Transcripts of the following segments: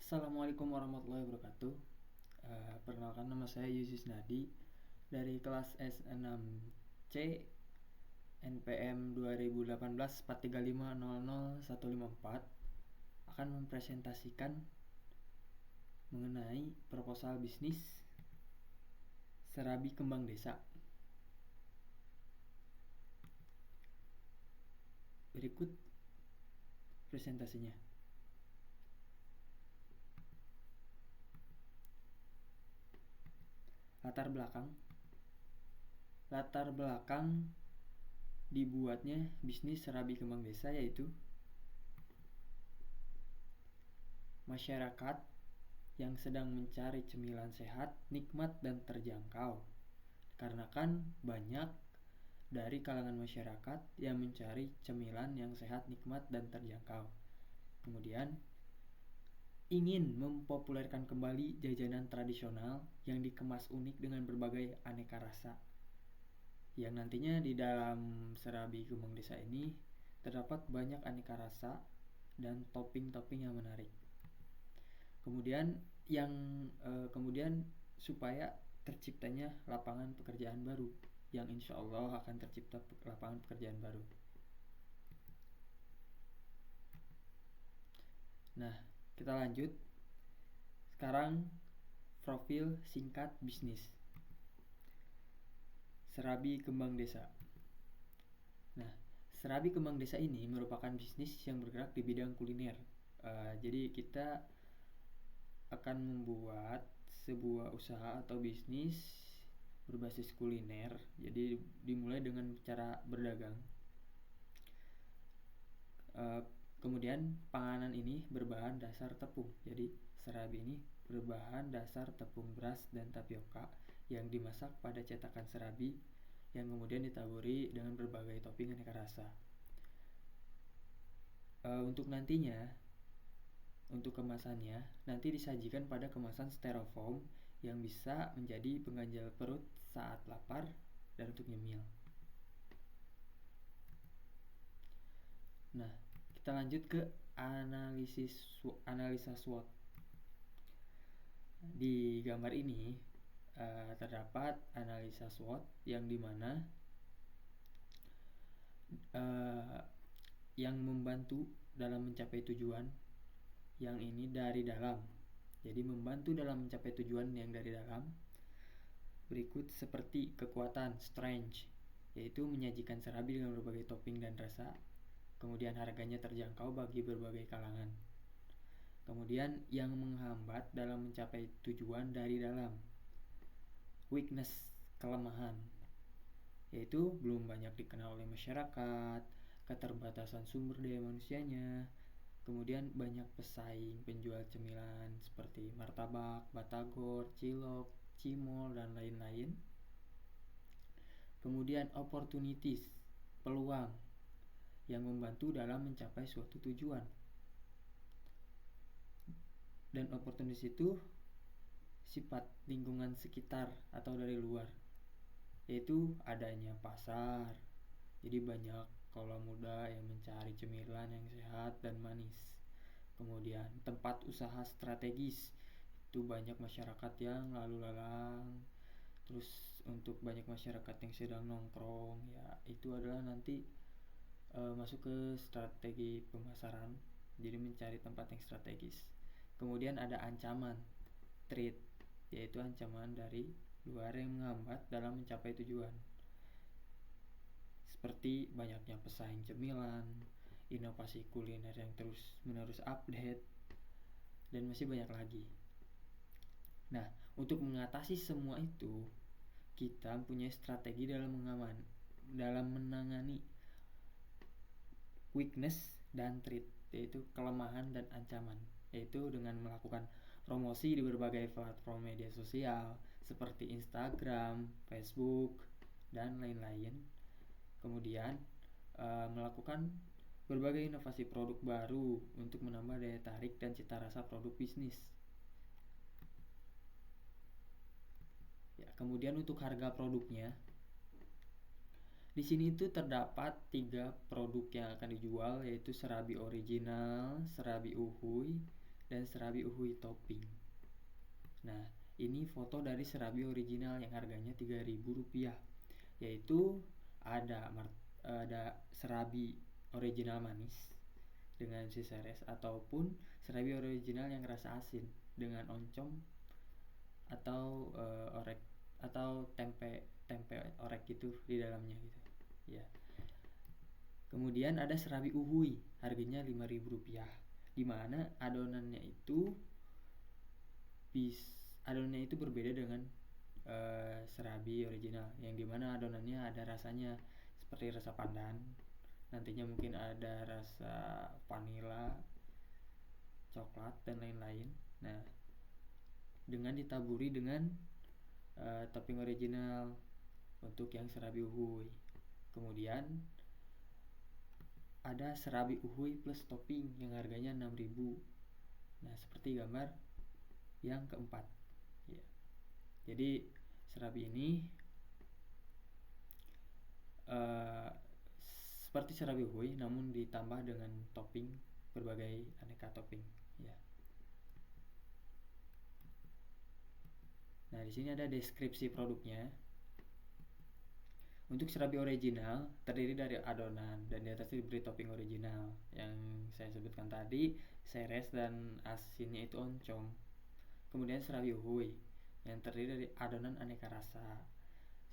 Assalamualaikum warahmatullahi wabarakatuh. Perkenalkan, nama saya Yusis Nadi dari kelas S6C NPM 2018-43500-154 akan mempresentasikan mengenai proposal bisnis Serabi Kembang Desa. Berikut presentasinya. Latar belakang dibuatnya bisnis Serabi Kembang Desa yaitu masyarakat yang sedang mencari cemilan sehat, nikmat, dan terjangkau. Karena kan banyak dari kalangan masyarakat yang mencari cemilan yang sehat, nikmat, dan terjangkau. Kemudian ingin mempopulerkan kembali jajanan tradisional yang dikemas unik dengan berbagai aneka rasa. Yang nantinya di dalam Serabi Kembang Desa ini terdapat banyak aneka rasa dan topping-topping yang menarik. Kemudian supaya terciptanya lapangan pekerjaan baru, yang insya Allah akan tercipta lapangan pekerjaan baru. Nah, kita lanjut. Sekarang profil singkat bisnis Serabi Kembang Desa. Nah, Serabi Kembang Desa ini merupakan bisnis yang bergerak di bidang kuliner. Jadi kita akan membuat sebuah usaha atau bisnis berbasis kuliner. Jadi dimulai dengan cara berdagang. Kemudian panganan ini berbahan dasar tepung. Jadi serabi ini berbahan dasar tepung beras dan tapioka yang dimasak pada cetakan serabi yang kemudian ditaburi dengan berbagai topping aneka rasa. Untuk nantinya, untuk kemasannya nanti disajikan pada kemasan styrofoam yang bisa menjadi pengganjal perut saat lapar dan untuk nyemil. Nah, kita lanjut ke analisa SWOT. Di gambar ini terdapat analisa SWOT yang dimana yang membantu dalam mencapai tujuan yang ini dari dalam. Jadi membantu dalam mencapai tujuan yang dari dalam. Berikut seperti kekuatan, strength, yaitu menyajikan serabi dengan berbagai topping dan rasa. Kemudian harganya terjangkau bagi berbagai kalangan. Kemudian yang menghambat dalam mencapai tujuan dari dalam. Weakness, kelemahan, yaitu belum banyak dikenal oleh masyarakat, keterbatasan sumber daya manusianya, kemudian banyak pesaing penjual cemilan seperti martabak, batagor, cilok, cimol, dan lain-lain. Kemudian opportunities, peluang yang membantu dalam mencapai suatu tujuan. Dan opportunities itu sifat lingkungan sekitar atau dari luar, yaitu adanya pasar. Jadi banyak kaula muda yang mencari cemilan yang sehat dan manis. Kemudian tempat usaha strategis, itu banyak masyarakat yang lalu lalang. Terus untuk banyak masyarakat yang sedang nongkrong, ya itu adalah nanti masuk ke strategi pemasaran. Jadi mencari tempat yang strategis. Kemudian ada ancaman, threat, yaitu ancaman dari luar yang menghambat dalam mencapai tujuan. Seperti banyaknya pesaing cemilan, inovasi kuliner yang terus-menerus update, dan masih banyak lagi. Nah, untuk mengatasi semua itu, kita punya strategi dalam menangani weakness dan threat, yaitu kelemahan dan ancaman, yaitu dengan melakukan promosi di berbagai platform media sosial seperti Instagram, Facebook, dan lain-lain. Kemudian melakukan berbagai inovasi produk baru untuk menambah daya tarik dan cita rasa produk bisnis. Ya, kemudian untuk harga produknya, di sini itu terdapat 3 produk yang akan dijual, yaitu serabi original, serabi uhuy, dan serabi uhui topping. Nah, ini foto dari serabi original yang harganya Rp3.000, yaitu ada serabi original manis dengan si seres, ataupun serabi original yang rasa asin dengan oncom atau orek atau tempe orek gitu di dalamnya gitu ya. Kemudian ada serabi uhui, harganya Rp5.000, dimana adonannya itu berbeda dengan serabi original, yang dimana adonannya ada rasanya seperti rasa pandan, nantinya mungkin ada rasa vanila, coklat, dan lain-lain. Nah, dengan ditaburi dengan topping original untuk yang serabi uhui. Kemudian ada serabi uhui plus topping yang harganya Rp6.000. Nah, seperti gambar yang keempat ya. Jadi serabi ini seperti serabi uhui namun ditambah dengan topping, berbagai aneka topping ya. Nah, di sini ada deskripsi produknya. Untuk serabi original terdiri dari adonan dan di atasnya diberi topping original yang saya sebutkan tadi, seres dan asinnya itu oncom. Kemudian serabi uhui yang terdiri dari adonan aneka rasa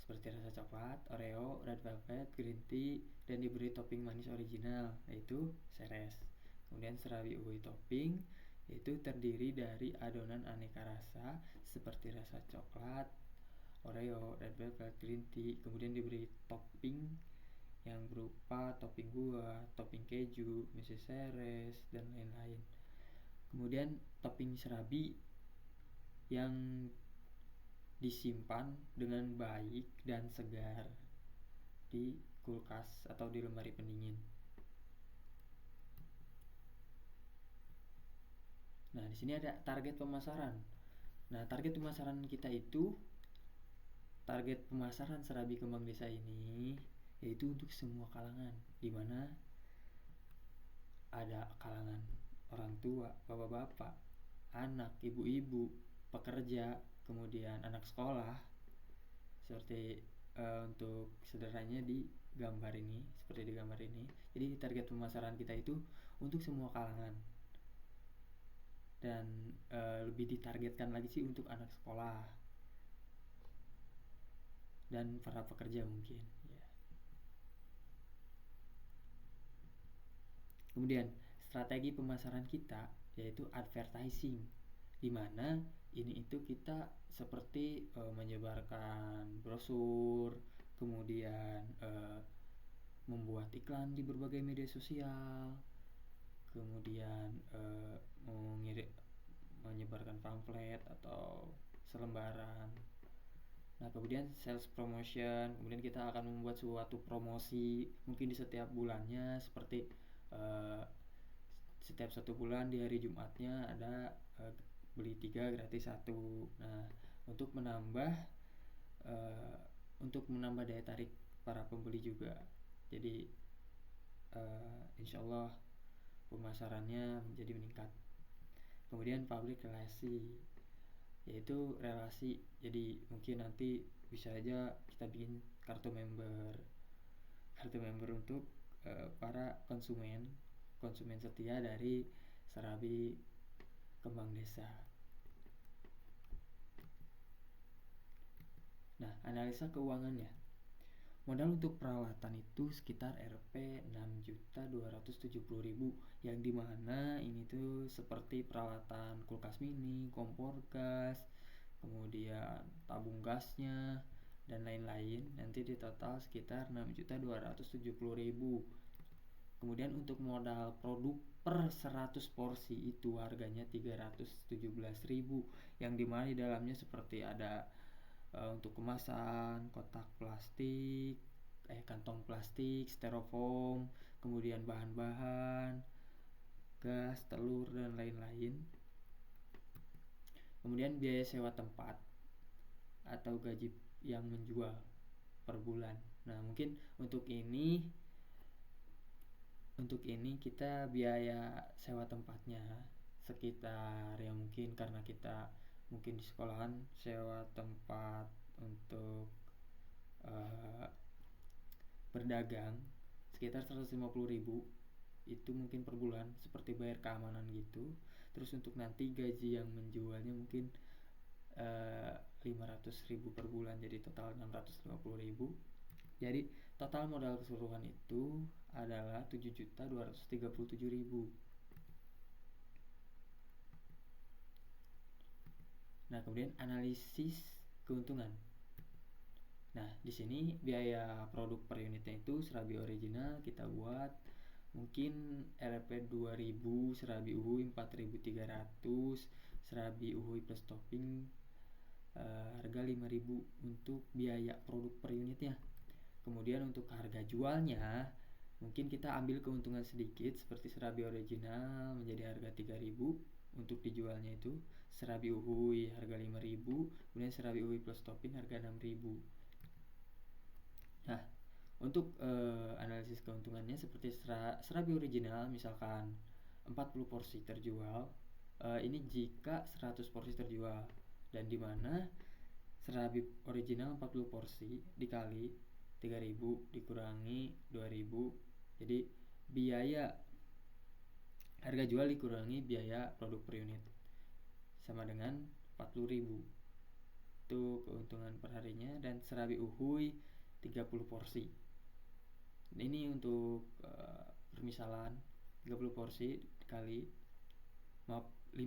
seperti rasa coklat, oreo, red velvet, green tea, dan diberi topping manis original yaitu seres. Kemudian serabi uhui topping yaitu terdiri dari adonan aneka rasa seperti rasa coklat, oreo, red velvet, green tea, kemudian diberi topping yang berupa topping buah, topping keju, miso seres, dan lain-lain. Kemudian topping serabi yang disimpan dengan baik dan segar di kulkas atau di lemari pendingin. Nah, di sini ada target pemasaran. Nah, target pemasaran kita itu, target pemasaran serabi kembang desa ini yaitu untuk semua kalangan, di mana ada kalangan orang tua, bapak-bapak, anak, ibu-ibu, pekerja, kemudian anak sekolah, seperti untuk sederhananya di gambar ini, seperti di gambar ini. Jadi target pemasaran kita itu untuk semua kalangan, dan lebih ditargetkan lagi sih untuk anak sekolah dan para pekerja mungkin ya. Kemudian strategi pemasaran kita yaitu advertising, di mana ini itu kita seperti menyebarkan brosur, kemudian membuat iklan di berbagai media sosial, kemudian menyebarkan pamflet atau selembaran. Nah, kemudian sales promotion, kemudian kita akan membuat suatu promosi mungkin di setiap bulannya, seperti setiap 1 bulan di hari Jumatnya ada beli 3 gratis 1. Nah, untuk menambah daya tarik para pembeli juga. Jadi insya Allah pemasarannya menjadi meningkat. Kemudian public relasi, yaitu relasi. Jadi mungkin nanti bisa aja kita bikin kartu member untuk para konsumen setia dari serabi kembang desa. Nah, analisa keuangannya. Modal untuk peralatan itu sekitar Rp 6.270.000, yang dimana ini tuh seperti peralatan kulkas mini, kompor gas, kemudian tabung gasnya, dan lain-lain. Nanti di total sekitar 6.270.000. Kemudian untuk modal produk per 100 porsi itu harganya 317.000, yang dimana di dalamnya seperti ada untuk kemasan, kotak plastik, kantong plastik, styrofoam, kemudian bahan-bahan, gas, telur, dan lain-lain. Kemudian biaya sewa tempat atau gaji yang menjual per bulan. Nah, mungkin untuk ini kita biaya sewa tempatnya sekitar ya mungkin karena kita mungkin di sekolahan sewa tempat untuk berdagang sekitar 150.000 itu mungkin per bulan seperti bayar keamanan gitu. Terus untuk nanti gaji yang menjualnya mungkin 500.000 per bulan, jadi total 650.000. Jadi total modal keseluruhan itu adalah 7.237.000. Nah, kemudian analisis keuntungan. Nah, di sini biaya produk per unitnya itu serabi original kita buat mungkin Rp 2.000, serabi uhui 4.300, serabi uhui plus topping harga 5.000 untuk biaya produk per unitnya. Kemudian untuk harga jualnya mungkin kita ambil keuntungan sedikit seperti serabi original menjadi harga 3.000 untuk dijualnya itu, serabi uhui harga 5.000, kemudian serabi uhui plus topping harga 6.000. Nah, untuk analisis keuntungannya seperti serabi original misalkan 40 porsi terjual, ini jika 100 porsi terjual, dan dimana serabi original 40 porsi dikali 3.000 dikurangi 2.000, jadi biaya harga jual dikurangi biaya produk per unit sama dengan 40.000. Itu keuntungan per harinya. Dan serabi uhui 30 porsi. Ini untuk permisalan 30 porsi dikali 5.000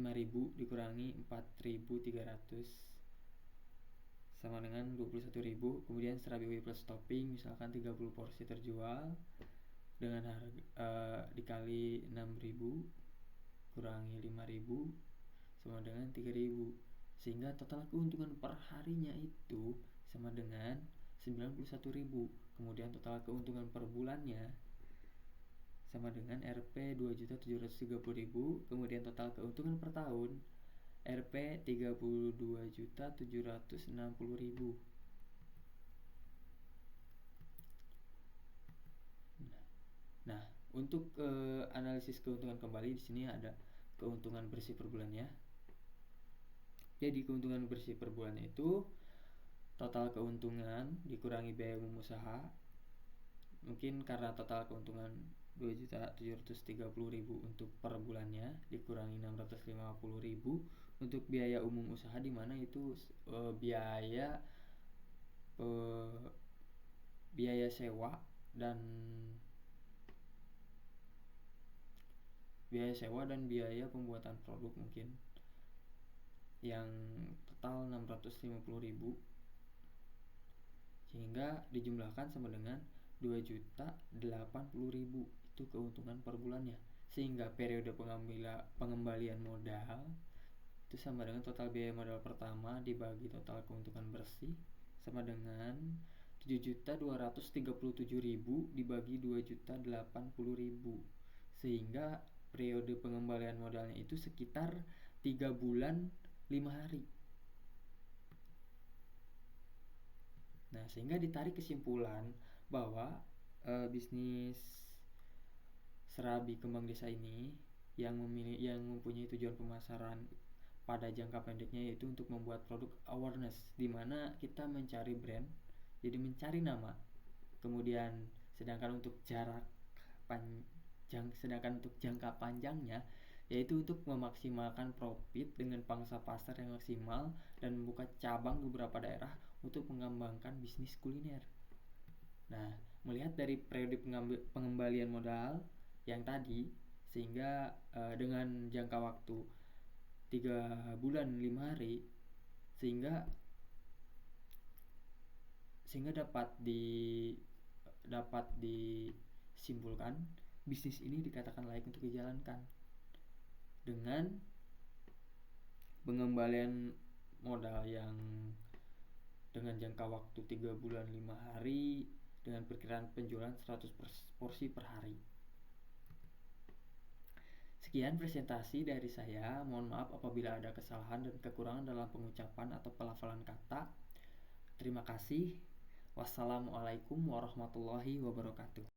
dikurangi 4.300 sama dengan 21.000. Kemudian serabi uhui plus topping misalkan 30 porsi terjual dengan harga dikali 6.000 kurangi 5.000 sama dengan 3.000, sehingga total keuntungan per harinya itu sama dengan 91.000. Kemudian total keuntungan per bulannya sama dengan Rp 2.730.000. Kemudian total keuntungan per tahun Rp 32.760.000. Nah, untuk analisis keuntungan kembali di sini ada keuntungan bersih per bulannya. Jadi keuntungan bersih per bulannya itu total keuntungan dikurangi biaya umum usaha. Mungkin karena total keuntungan 2.730.000 untuk per bulannya dikurangi 650.000 untuk biaya umum usaha, di mana itu biaya sewa dan biaya pembuatan produk mungkin yang total 650.000, sehingga dijumlahkan sama dengan 2.080.000 itu keuntungan per bulannya. Sehingga periode pengembalian modal itu sama dengan total biaya modal pertama dibagi total keuntungan bersih sama dengan 7.237.000 dibagi 2.080.000, sehingga periode pengembalian modalnya itu sekitar 3 bulan 5 hari. Nah, sehingga ditarik kesimpulan bahwa bisnis serabi kembang desa ini yang mempunyai tujuan pemasaran pada jangka pendeknya yaitu untuk membuat produk awareness, di mana kita mencari brand, jadi mencari nama. Kemudian sedangkan untuk jangka panjangnya yaitu untuk memaksimalkan profit dengan pangsa pasar yang maksimal dan membuka cabang di beberapa daerah untuk mengembangkan bisnis kuliner. Nah, melihat dari periode pengembalian modal yang tadi, sehingga dengan jangka waktu 3 bulan 5 hari, sehingga dapat disimpulkan bisnis ini dikatakan layak untuk dijalankan dengan pengembalian modal yang dengan jangka waktu 3 bulan 5 hari dengan perkiraan penjualan 100 porsi per hari. Sekian presentasi dari saya. Mohon maaf apabila ada kesalahan dan kekurangan dalam pengucapan atau pelafalan kata. Terima kasih. Wassalamualaikum warahmatullahi wabarakatuh.